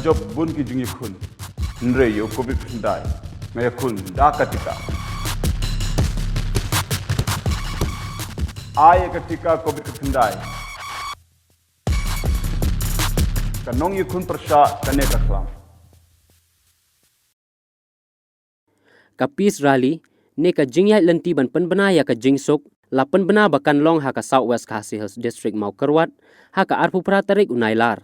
job bun ki jingi khun nre yo covid ndai ngaya khun da katika ay ketika covid ndai kanong yi khun persha kane taklam ka peace rally ne ka jingyai lanti ban penbena ya ka jingsok la penbena bakan long ha ka Southwest Khasi Hills District mau kerwat ha ka arpu pratarik unailar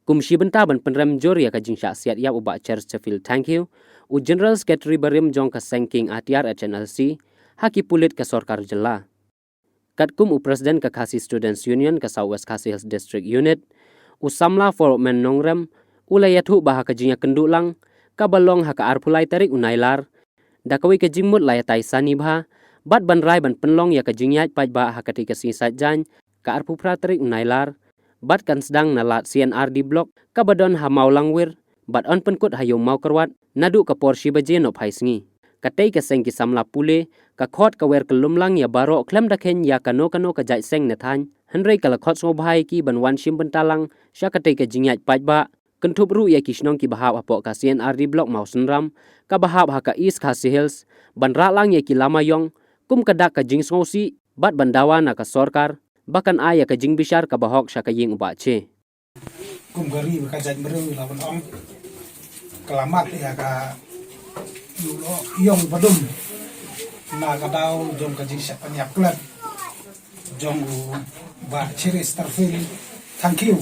kumshi benta ban penrem jor ya ka jingsha siat ya uba church Sheffield thank you u general secretary barim jong ka sengking atiar HNLC ha ki pulit ka sorkar jela katkum u president ka Khasi Students Union ka Southwest Khasi Hills District Unit u samla for men nongrem ulayathu bah ka jingya kendulang ka balong ha ka arpulai tarik unailar dakawi ka jingmut layatai sanibha bat ban rai ban penlong ya ka jingyat paj ba ha ka tika sisat jan ka arpu pratarik unailar bat kan sedang nalat CNRD block ka badon ha mau langwir bat on penkut hayo mau kerwat nadu ka porsi baje no phaisngi katai ka seng ki samla pule ka khot ka wer kelumlang ya baro klem dakhen ya kano ka jai seng na than hanrei kala khot so bhai ki ban wan sim bentalang sha katai ka jingyat paj ba kentup ru ya kisnong ki bahab apok ka CNRD block mau senram ka bahab ha ka East Khasi Hills ban ralang ya ki lamayong kum kadak ka jing sosi bat bandawa na ka sorkar bahkan aya ka jing bishar ka bahok sha ka ying uba che kum gari ka jaj meru la ban ong kelamat ya ka yong badum na ka daw jong ka jing sha panyak klat jong ba chiri starfil thank you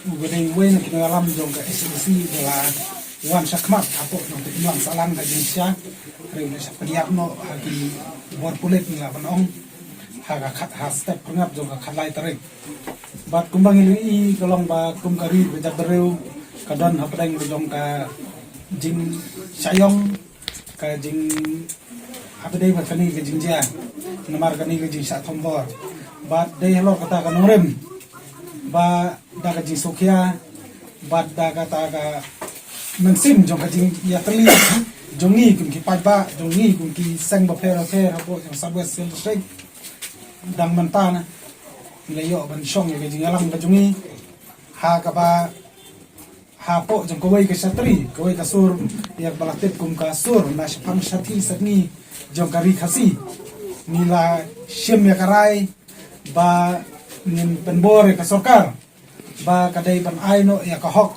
ugadai wen ki alam jong ka SLC de la wan sakmat apo no te lang salang ka jing sha re sa panyak no hagi bor pulit ni la ban ong haga khat ha step pengap jong ka khalai tarik bat kumbang ili kolong ba kum kari bejak bereu kadon hapdeng jong ka jing sayong ka jing hapdei ba kani ka jing ja namar kani ka jing sa thombor bat dei helor kata ka norem ba da ka jing sokya bat da kata ka mengsim jong ka jing ya teli jongi kum ki pa jongi kum ki seng ba phera hapo jong Southwest District dang mentana layo ban song ya jing alam ka jungi ha ka ba ha po jong kawai ka satri kawai ka sur ya balatip kum ka sur na shapang sathi sakni jong kari khasi nila shem ya karai ba nin penbor ka sorkar ba kadai ban aino ya ka hok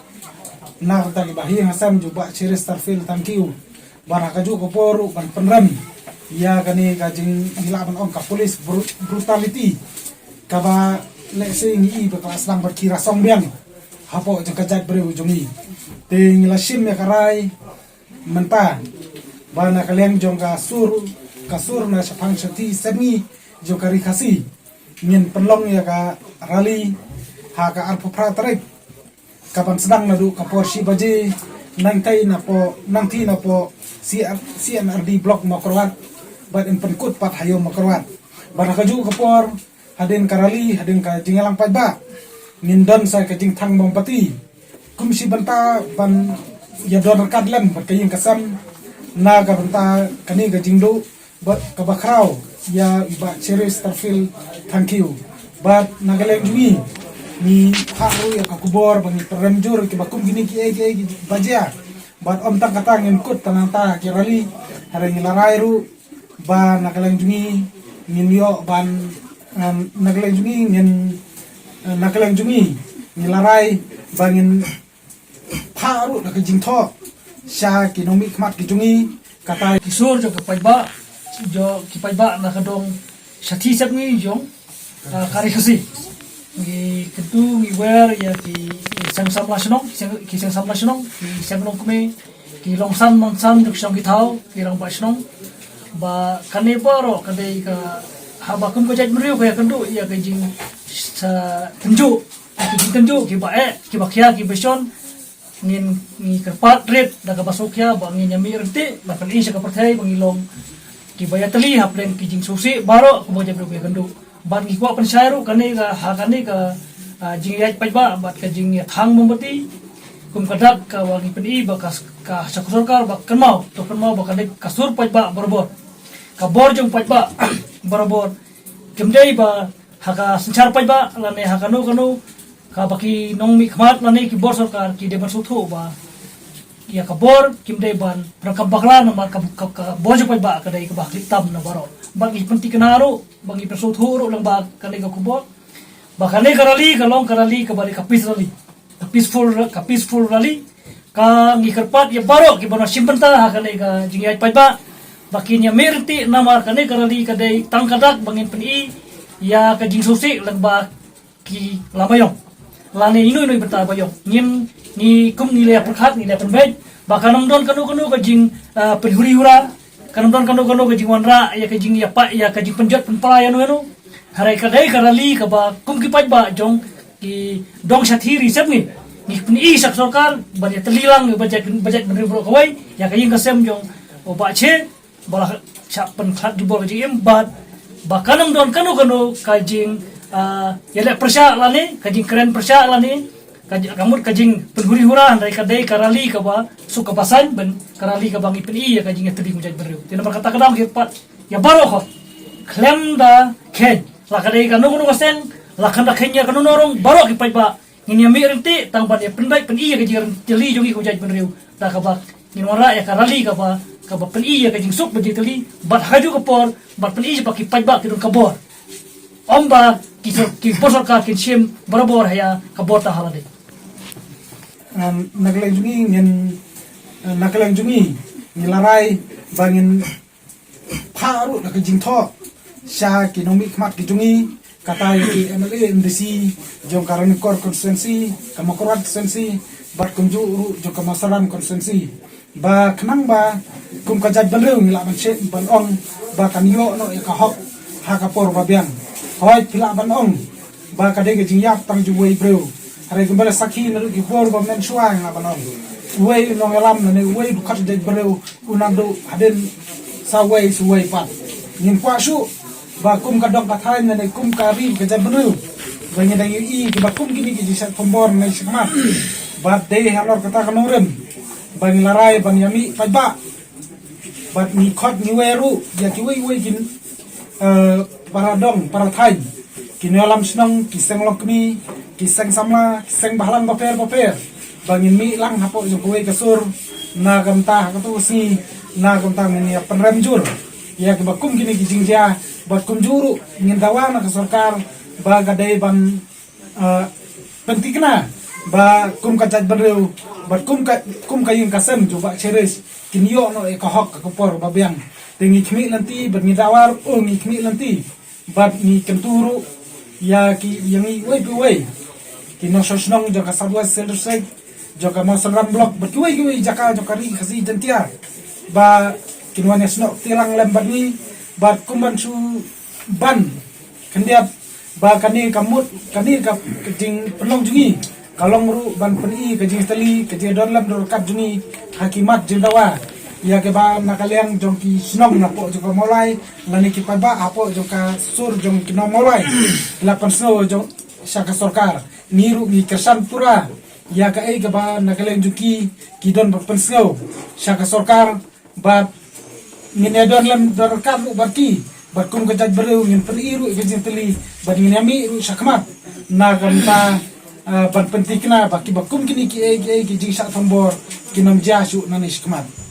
na ta ki bahi hasam juba chiri starfil thank you bara ka ju ko poru ban penram ya kani ka jing hilaban on ka police brutality kaba lesing i ba kelas lang berkira song biang hapo jeng kajat breu jongi ting la shim ya karai menta bana kaleng jong kasur na sapang sati semi jong kari khasi ngin penlong ya ka rally ha ka arpu pratrek kapan sedang nadu ka porsi baje nangti na po CNRD block makrwat bat in penkut pat hayo makrwat bana kaju kapor hadin karali hadin ka jingalang pajba nindon sa ka jing thang bompati kumsi banta ban ya don kadlam bat kaying kasam na ka banta kani ka jingdo bat ka bakraw ya iba cheri starfil thank you bat nagaleng jui ni haru ya ka kubor bangi peremjur ki bakum gini ki ege bajia bat om tang katang ngkut tananta ki rali hari ngilarairu ba nagaleng jui ninyo ban nagaleng jungi nilarai bangin paru nak jing tho sha kinomi khmat ki jungi kata kisur jo kapaiba na kadong sathi sabngi jong kari khasi ngi ketu ngi wer ya ki sang samla snong ki sang nong kume ki longsan monsam jok song ki thau ki rang ba snong ba kanebaro kadai ka haba kum ko jaj meriu ka kendu ya ka jing sa tenju ki ba ki bakhya ki beson ngin ni kerpat red da ka basokya ba ngin yami renti la kan isa ka perthai bangilong ki bayatali haplen ki jing susi baro ko jaj meriu ka kendu ban ki kwa pensairu kani ka ha kani ka jing yaj pajba bat ka jing ya thang mombati kum kadak ka wangi peni ba ka sakurkar ba kenmau ba kani kasur pajba berbor ka bor jong pajba barabor kemdei ba haka sencar pajba lane hakanu ka baki nong mi khmat lani ki bor sarkar ki de basu thu ba ya ka bor kim de ban prakab bakla na mar ka bojo pa ba ka dai ka bakli tam na baro bagi penti kenaro bagi basu thu ro lang ba ka dai ka kubor bakane karali ka long karali ka bari ka peaceful rally ka ngi kerpat ya baro ki bono simpenta ha ka dai ka jingai pa ba baki nya merti na mar ka ne karali ka dai tangkadak bangin peni ya ka jing susi lang ba ki lamayong lani inu berta bayong ni kum ni le perkhat ni le penbej bakanam don kanu ka jing penhuri hura kanam don kanu ka jing wanra ya ka jing ya pa ya ka jing penjat penpala ya nu harai ka dai karali ka ba kum ki paj ba jong ki dong sathiri sep ni pni sak sarkar ba ya telilang budget benri bro kawai ya ka jing ka sem jong o ba che bala chap penkhat di bol jing embat bakanam don kanu ka jing ya le persya lani kajing keren persya lani kamut kajing penhuri hura dari kadai karali ka ba suka pasan ben karali ka bangi peni ya kajing tedi mujaj bereu tina berkata kadang hipat ya baro ko klem da ken la kadai kanu sen la kanda kenya kanu norong baro ki pai ba ngini mi renti tang ba ya penbai peni ya kajing teli jongi mujaj bereu da ka ba ngin wara ya karali ka ba peni ya kajing suk beji teli bat haju ka por bat peni ba ki pai ba ki don kabor omba ki bosor ka kin sim barabor haya kabor ta halade naglang jungi nilarai bangin paru nak jing tho sha ki nomi khmat ki jungi kata ki MLA MDC jong karani kor constituency kamakorat constituency bat kunju ru jong kamasaran constituency ba khnang ba kum ka jaj baleu ngila ban che ban ong ba kan yo no ka hok ha ka por ba biang hoi pila ban ong ba ka de jing yak tang ju wei breu hari kembali sakhi naru ki por ba men suang la ban ong wei no ngalam ne wei du khat de breu unando haden sa wei su wei pat nin kwa shu ba kum ka dong ka thai ne kum ka ri ka jaj breu ba ni dang i ki ba kum ki ni ki jisa pombor ne sikmat ba de halor kata kanorem ba ni larai ba ni ami pa ba ba ni khot ni weru ya ki wei kin para dong para thai kini alam senang kiseng lokmi kiseng sama kiseng bahalang baper bangin mi lang hapo yung kuwe kasur na gamta katu si na gamta ni penremjur ya ke bakum kini kijingja bakum juru ngin dawa na sarkar ba gadai ban pentikna ba kum kajat bereu ba kum kayung kasem coba ceres kini yo no ka hok ka por ba biang tingi khmi nanti bernidawar ngi khmi nanti bat ni kenturu ya ki yang i wei ki no sosnong joka sabwa selesai joka masalam blok bat wei jaka joka ri khasi jantia ba kinwane snok tilang lembat ni bat kumban su ban kendiap ba kani kamut kani ka kejing penong jungi kalong ru ban peni kejing tali kejing don lam dor kat jungi hakimat jendawa ya ke ba nakaliang jong ki snong na po joka molai lani ki pa ba apo joka sur jong ki no molai lapan sno jong saka sarkar niru ni kersan pura ya ka ai ke ba nakaliang juki ki don pensno saka sarkar ba minedon lam dor kat lu barki bakum kejaj bereu ngin periru kejing teli ban nginami ru sakmat na gamta ban pentikna baki bakum kini ki jing sak tombor kinam jasu nani sakmat